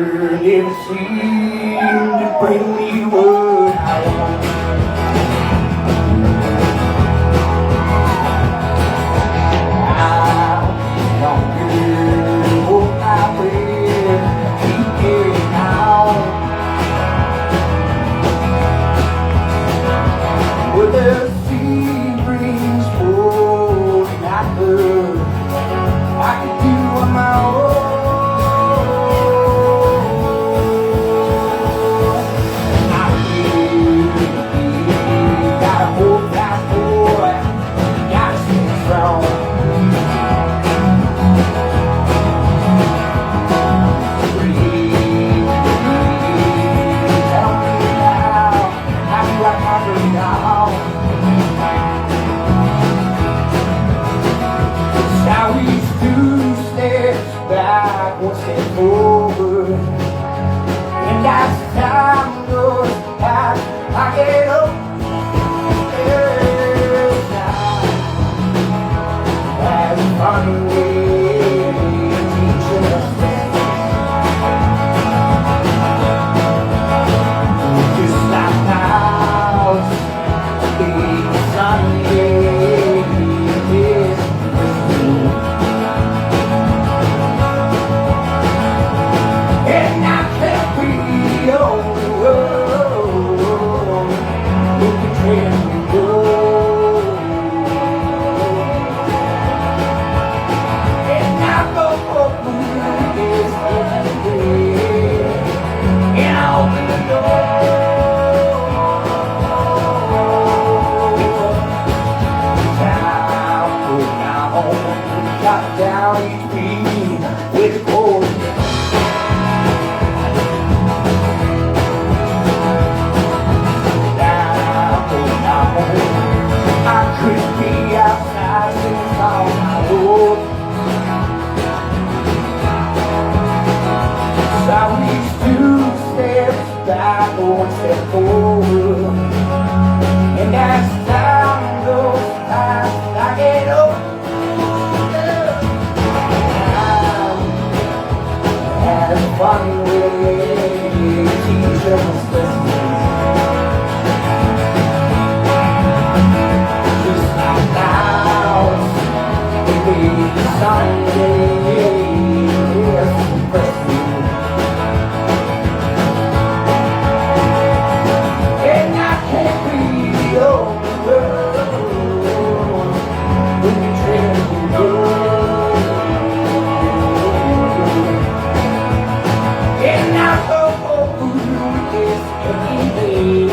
never seemed to bring me what I want. One step forward, and as time goes by, I get up every time. That's a funny way of teaching us just like clouds, big sunny days. Down each beat with a chord. I could be outside singing on my road. So I reach 2 steps back, 1 step forward. And as time goes past, I get up. That's a funny way to teach us lessons. Just like clouds, maybe someday it's impressive. And I can't be over when you tell me go. And I go through this every day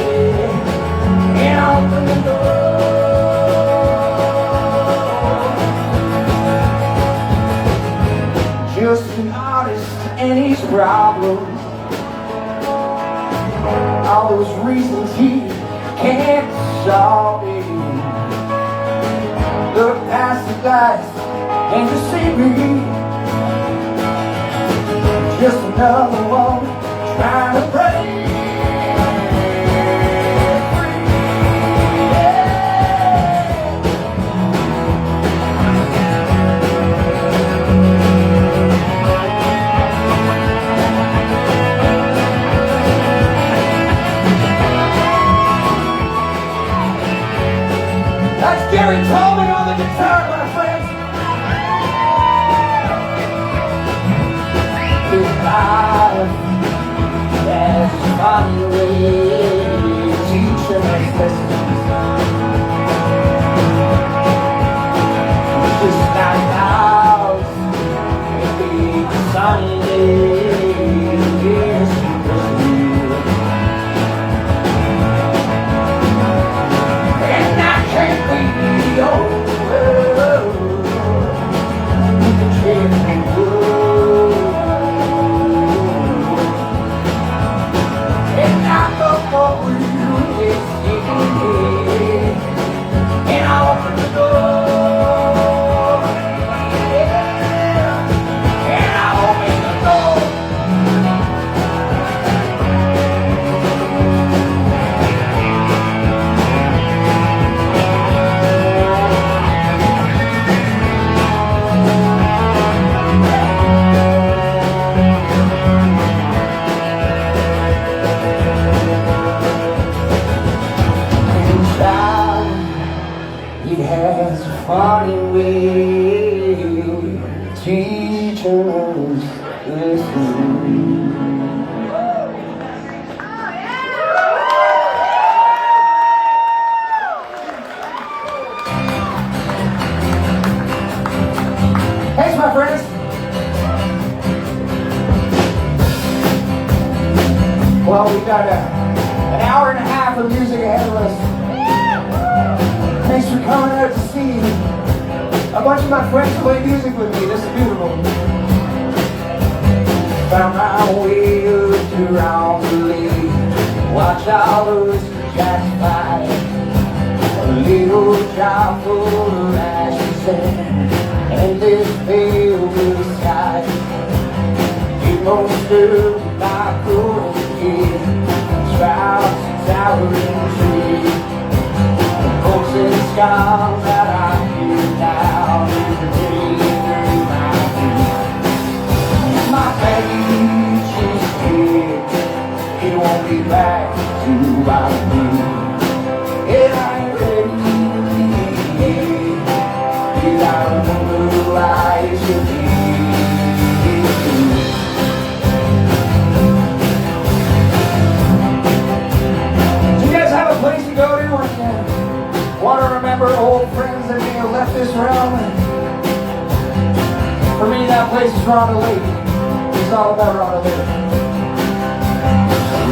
and open the door. Just an artist and his problems, all those reasons he can't solve it. Look past the glass and you see me, just another one trying to break free. That's Gary Tolman on the guitar, my friends. That's a funny way to teach us lessons. Just like clouds, maybe sunny days. And I can't be over. You can treat me good. And I go funny way teachers listen. Thanks, my friends. Well, we've got an hour and a half of music ahead of us. Thanks for coming out to see a bunch of my friends play music with me. This is beautiful. Found my way up to round the lake. Watch all those jacks fly. A little job full of ashes and this pale blue sky. Get most of my golden kid. Shrouds and towering trees. Folks and scars that I hear now in the dream my feet. My face is here, it won't be back to bother me. It ain't ready to leave, cause I remember who I used to be. Do you guys have a place to go to when you want to remember old friends that may have left this realm? For me, that place is Ronda Lake. It's all about Ronda Lake.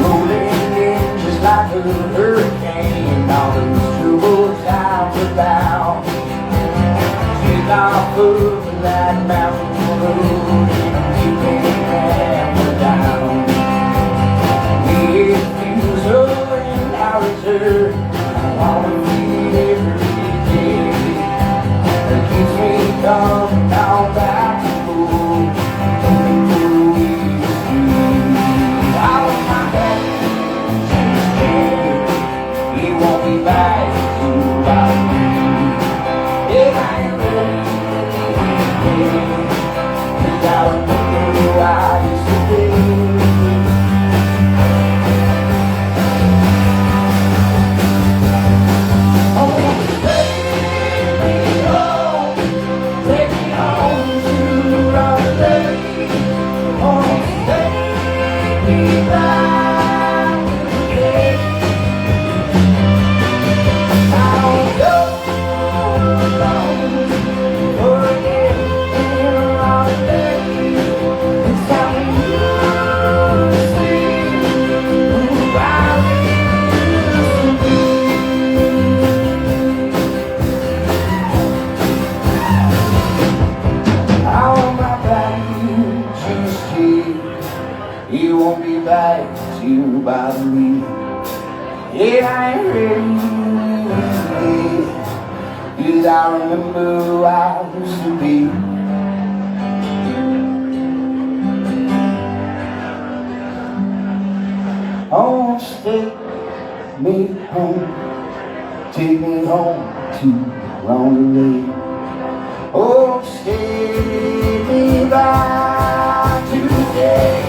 Rolling in just like a hurricane. All those troubled times are bound. She's off of that mountain road, and you can't hammer down. We refuse and our return. All we need every day that keeps me coming down back to school. Who we used to be. Out of my head, he won't be back to bother me. It ain't really, cause I remember who I used to be. You won't be back to bother me. It ain't ready, cause I remember who I used to be. Oh, take me home, take me home to Ronda Lake. Oh, take me back today.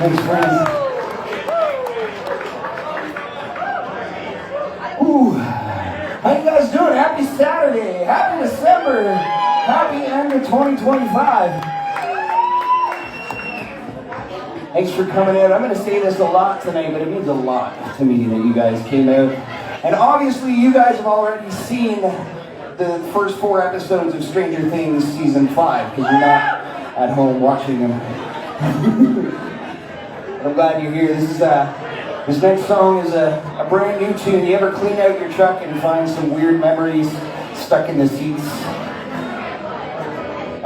Thanks, friends. Ooh. How you guys doing? Happy Saturday. Happy December. Happy end of 2025. Thanks for coming out. I'm going to say this a lot tonight, but it means a lot to me that you guys came out. And obviously you guys have already seen the first 4 episodes of Stranger Things Season 5, because you're not at home watching them. I'm glad you're here. This next song is a brand new tune. You ever clean out your truck and find some weird memories stuck in the seats?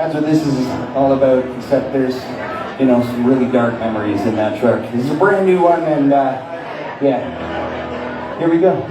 That's what this is all about, except there's, you know, some really dark memories in that truck. This is a brand new one, and yeah, here we go.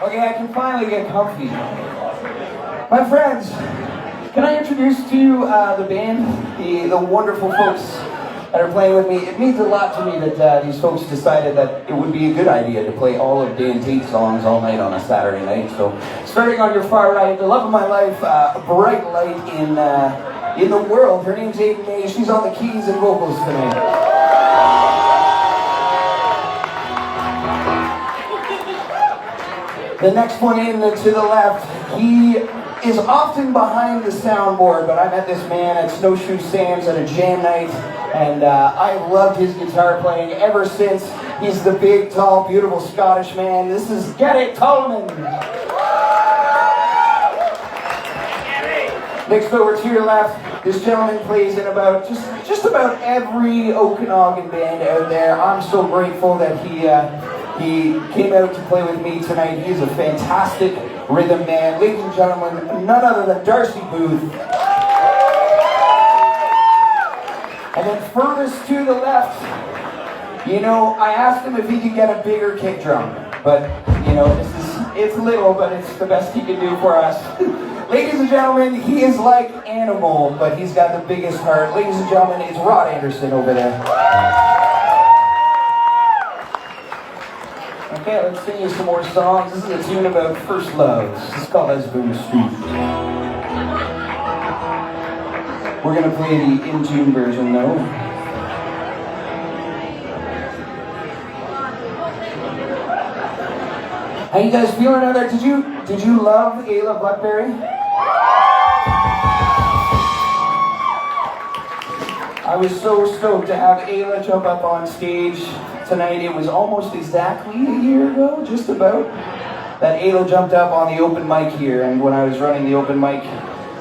Okay, I can finally get comfy. My friends, can I introduce to you the band, the wonderful folks that are playing with me? It means a lot to me that these folks decided that it would be a good idea to play all of Dan Tate's songs all night on a Saturday night. So, starting on your far right, the love of my life, a bright light in in the world. Her name's Aiden May. She's on the keys and vocals tonight. The next one in to the left, he is often behind the soundboard, but I met this man at Snowshoe Sam's at a jam night, and I've loved his guitar playing ever since. He's the big, tall, beautiful Scottish man. This is Gerrit Tolman. Next over to your left, this gentleman plays in about just about every Okanagan band out there. I'm so grateful that he came out to play with me tonight. He's a fantastic rhythm man. Ladies and gentlemen, none other than Darcy Booth. And then furthest to the left, you know, I asked him if he could get a bigger kick drum, but you know, it's little, but it's the best he can do for us. Ladies and gentlemen, he is like Animal, but he's got the biggest heart. Ladies and gentlemen, it's Rod Anderson over there. Okay, let's sing you some more songs. This is a tune about first loves. It's called Esboom Street. We're gonna play the in-tune version though. How you guys feeling out there? Did you love Ayla Blackberry? I was so stoked to have Ayla jump up on stage tonight. It was almost exactly a year ago, just about, that Ayla jumped up on the open mic here, and when I was running the open mic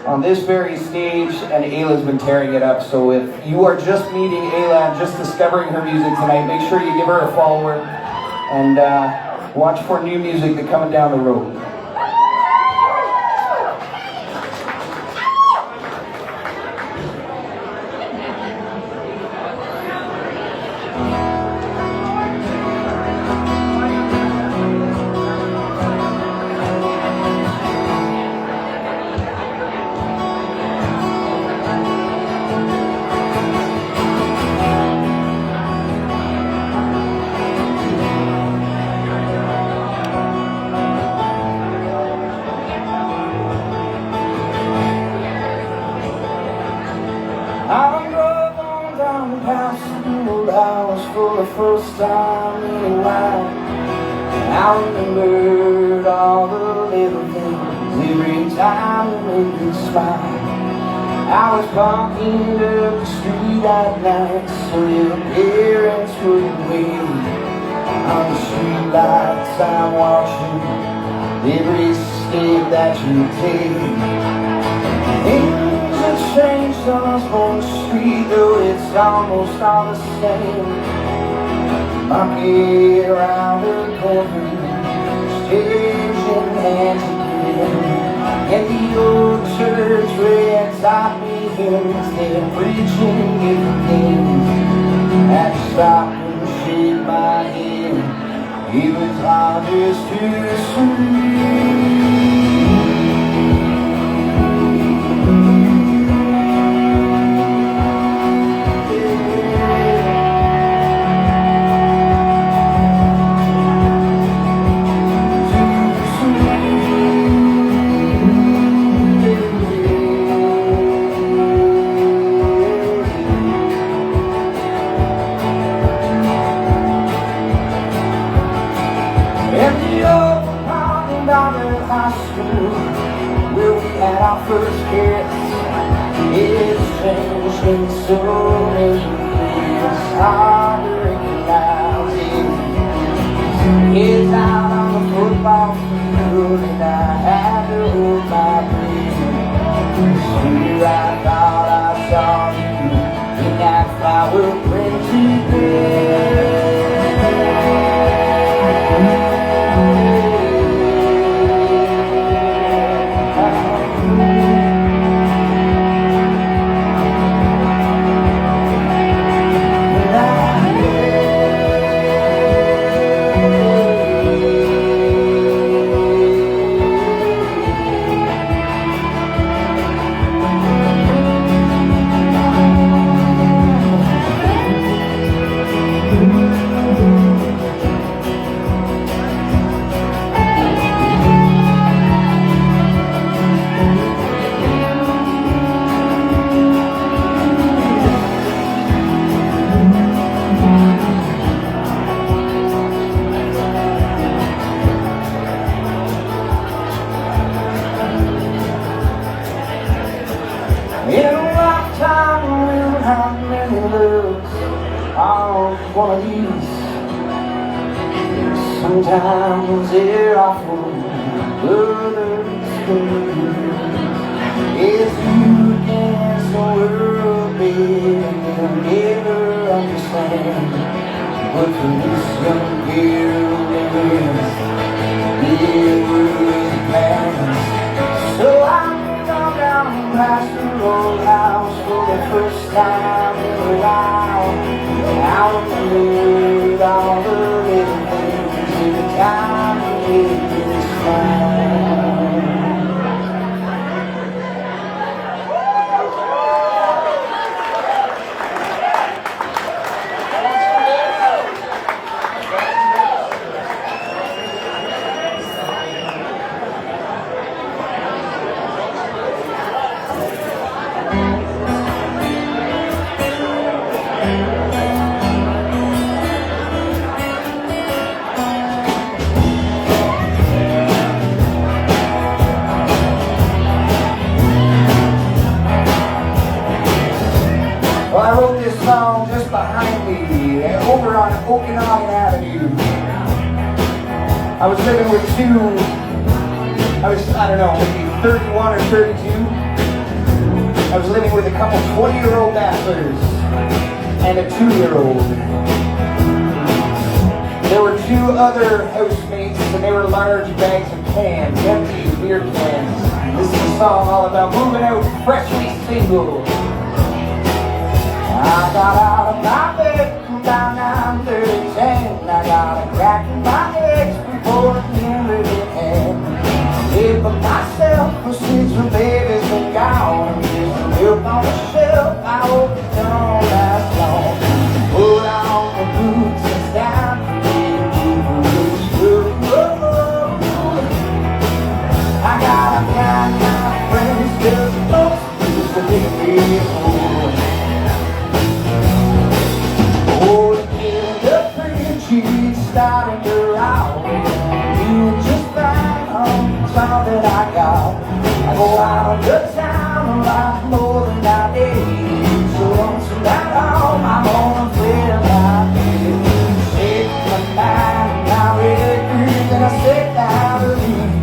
on this very stage, and Ayla's been tearing it up. So if you are just meeting Ayla and just discovering her music tonight, make sure you give her a follower and watch for new music that's coming down the road. For the first time in a while, I remembered all the little things every time you made me smile. I was walking up the street at night so your parents wouldn't wait. On the street lights I'm watching every step that you take. Things have changed on Osborne Street, though it's almost all the same. Monkey around the corner, stage in hands again. And the old church where taught me hymns, they're preaching different things. I stopped and shake my head, it was all just too sweet. Where we had our first kiss, it's changed in so many years. Hard to recognize it. Kids out on the football field, and I had to hold my breath. Sure, I thought I saw you in that flower printed bed. how many loves are one of these. Sometimes they're awful, others can. It's you against the world, baby, you'll never understand. But for this young girl, it was plans. So I'm gone down past the old house for the first time in a while. I remembered all the little things in the time that made me smile. Well, I wrote this song just behind me, over on Okanagan Avenue. I was living with I don't know, maybe 31 or 32. I was living with a couple 20-year-old bachelors and a 2-year-old. There were 2 other housemates, and they were large bags of cans, empty beer cans. This is a song all about moving out freshly single. I got out of my bed from down 9:30. I got a crack in my eggs before the dinner had. Live by myself for since the baby's been gone. There's some milk on the shelf, I hope it don't last long. Put on the boots, it's time for me to move. I got a kind of friends, just folks who's a big deal. Starting to round, you just fine on the time that I got. I go out of the town a lot more than I did. So once I'm back home, I'm gonna feel like it. Shake my mind and I really breathe, and I sit down to leave.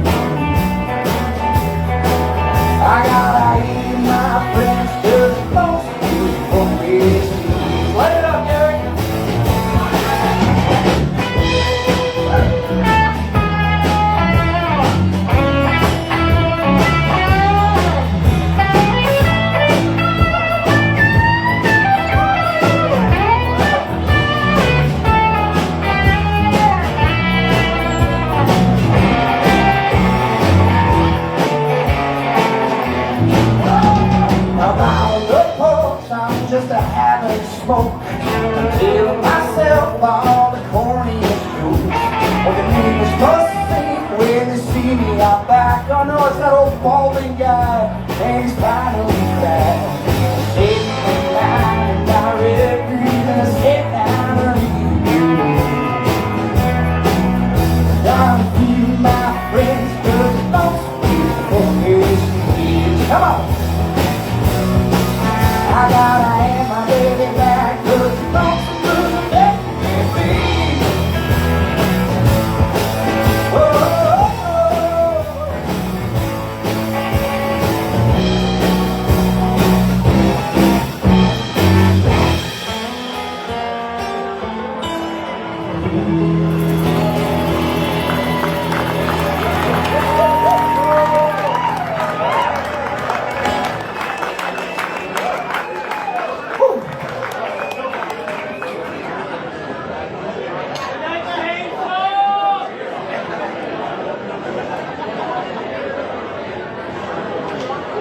I gotta eat my friends, 'cause most people miss me. Let it up, Gary. Just a having smoke, I'm telling myself all the corniest jokes. Well, the neighbors must think when they see me out back. Oh no, it's that old balding guy, and he's finally back. Save my mind and I really breathe, and I sit down and leave. Gotta feed my friends, 'cause most people miss me. Come on! I gotta have my baby back, 'cause most people let me be. Oh,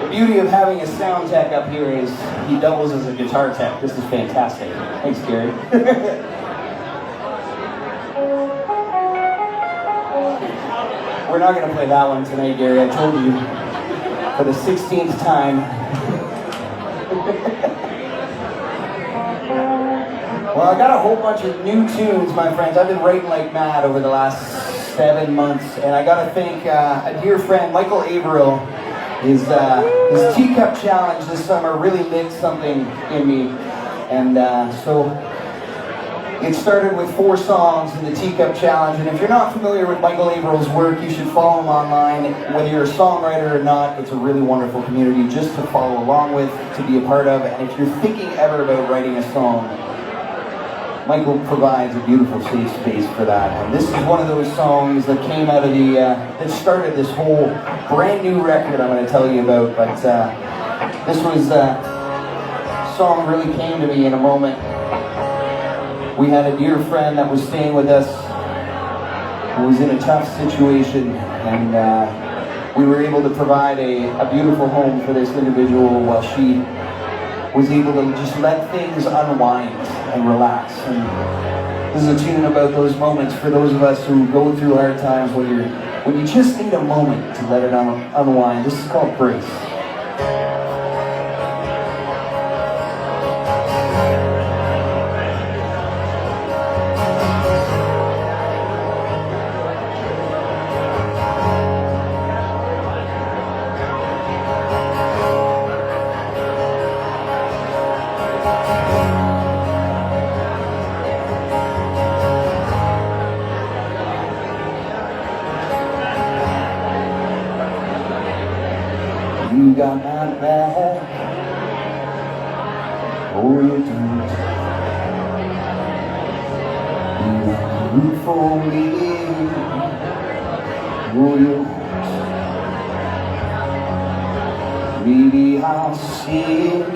the beauty of having a sound tech up here is he doubles as a guitar tech. This is fantastic. Thanks, Gary. We're not going to play that one tonight, Gary. I told you for the 16th time. Well, I got a whole bunch of new tunes, my friends. I've been writing like mad over the last 7 months, and I got to thank a dear friend, Michael Averill. His teacup challenge this summer really lit something in me. And so it started with 4 songs in the Teacup Challenge, and if you're not familiar with Michael Averill's work, you should follow him online. Whether you're a songwriter or not, it's a really wonderful community just to follow along with, to be a part of, and if you're thinking ever about writing a song, Michael provides a beautiful safe space for that. And this is one of those songs that came out of that started this whole brand new record I'm going to tell you about, but this song really came to me in a moment. We had a dear friend that was staying with us who was in a tough situation, and we were able to provide a beautiful home for this individual while she was able to just let things unwind and relax. And this is a tune about those moments for those of us who go through hard times when you just need a moment to let it unwind. This is called Brace. You got my back, oh you don't. You got room for me, oh you won't. Maybe I'll stick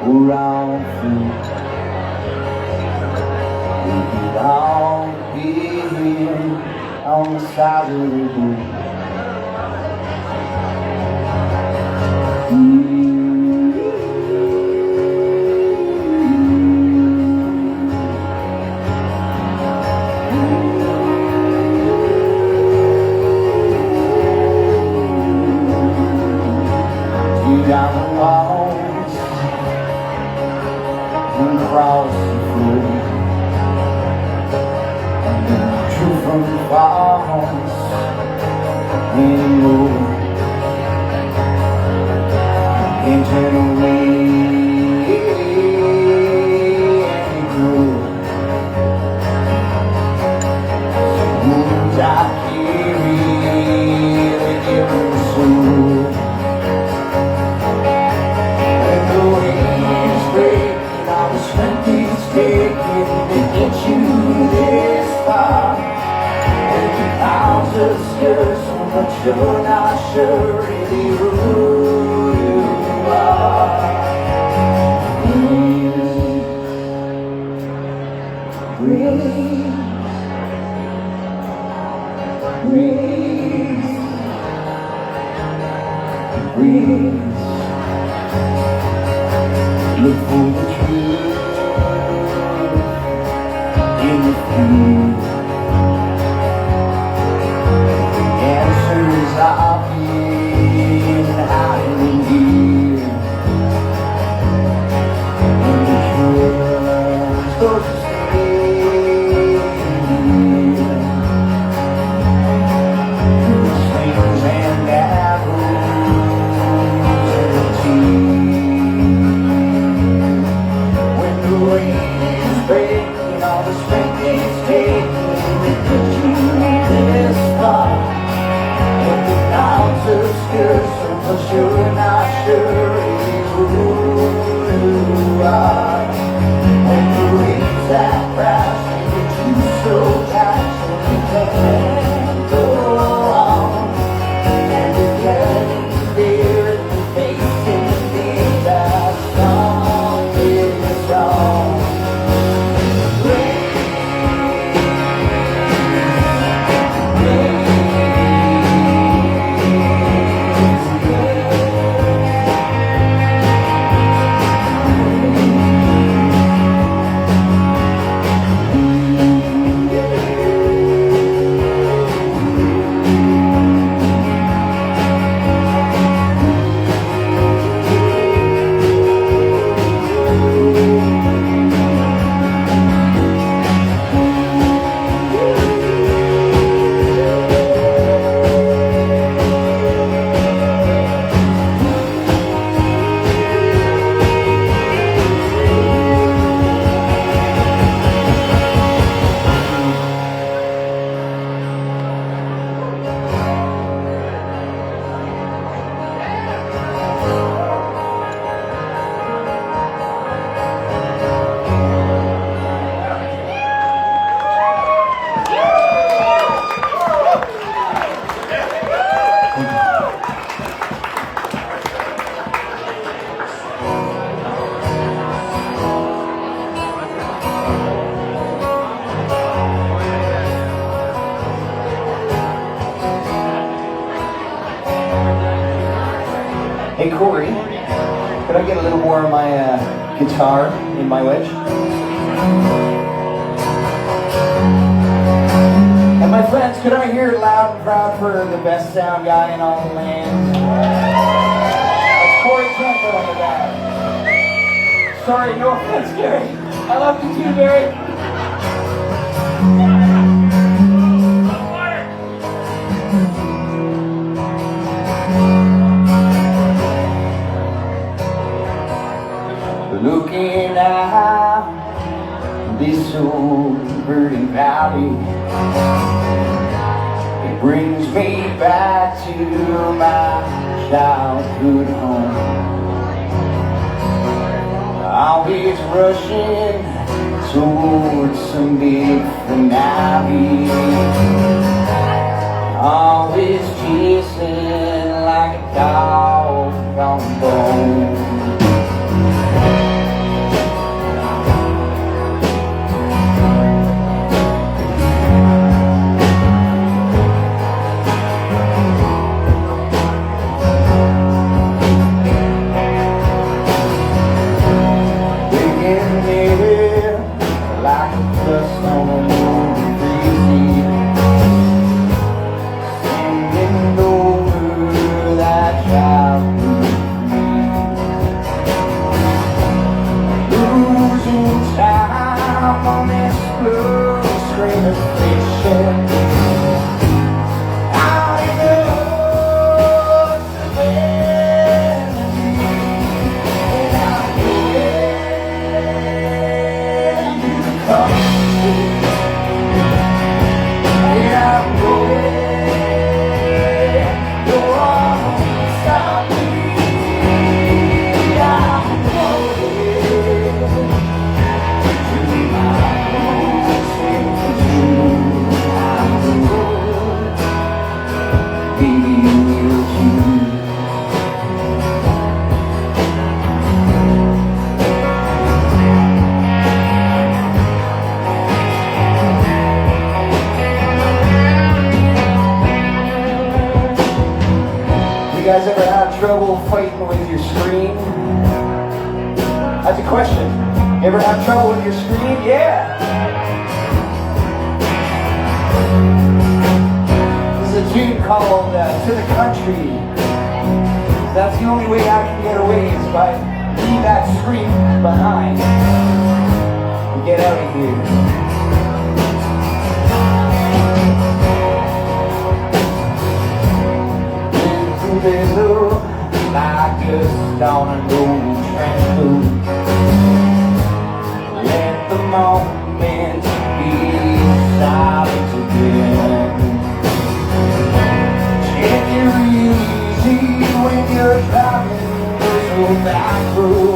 around through. Maybe I'll be here on the side of the road. Down the walls and across the floor, and the truth from the falls anymore. Into the way and grow. Wounds I carry, they give me soul. Strength is taken to get you this far. And the clouds obscure so much you're not sure really who you are. Breathe, breathe, breathe. Look for the truth in the field. The answers I've been hiding here. And the truth goes to stay here. Through the slings and arrows and the tears. Could I get a little more of my guitar in my wedge? And my friends, could I hear it loud and proud for the best sound guy in all the land? That's Corey Kemper on the back. Sorry, no offense, Gary. I love you too, Gary. Looking out this old verdant valley, it brings me back to my childhood home. Always rushing towards some big finale, always chasing like a dog on bone. On this blue screen of fiction, out in the woods of melody, and I'm waiting you to come through, and I'm waiting, no one will stop me, I'm waiting. You guys ever have trouble fighting with your screen? That's a question. You ever have trouble with your screen? Yeah! This is a tune called To the Country. That's the only way I can get away is by leave that screen behind and get out of here. Like just on an old train. Let the moment be silent again. Take it easy when you're driving those old back roads.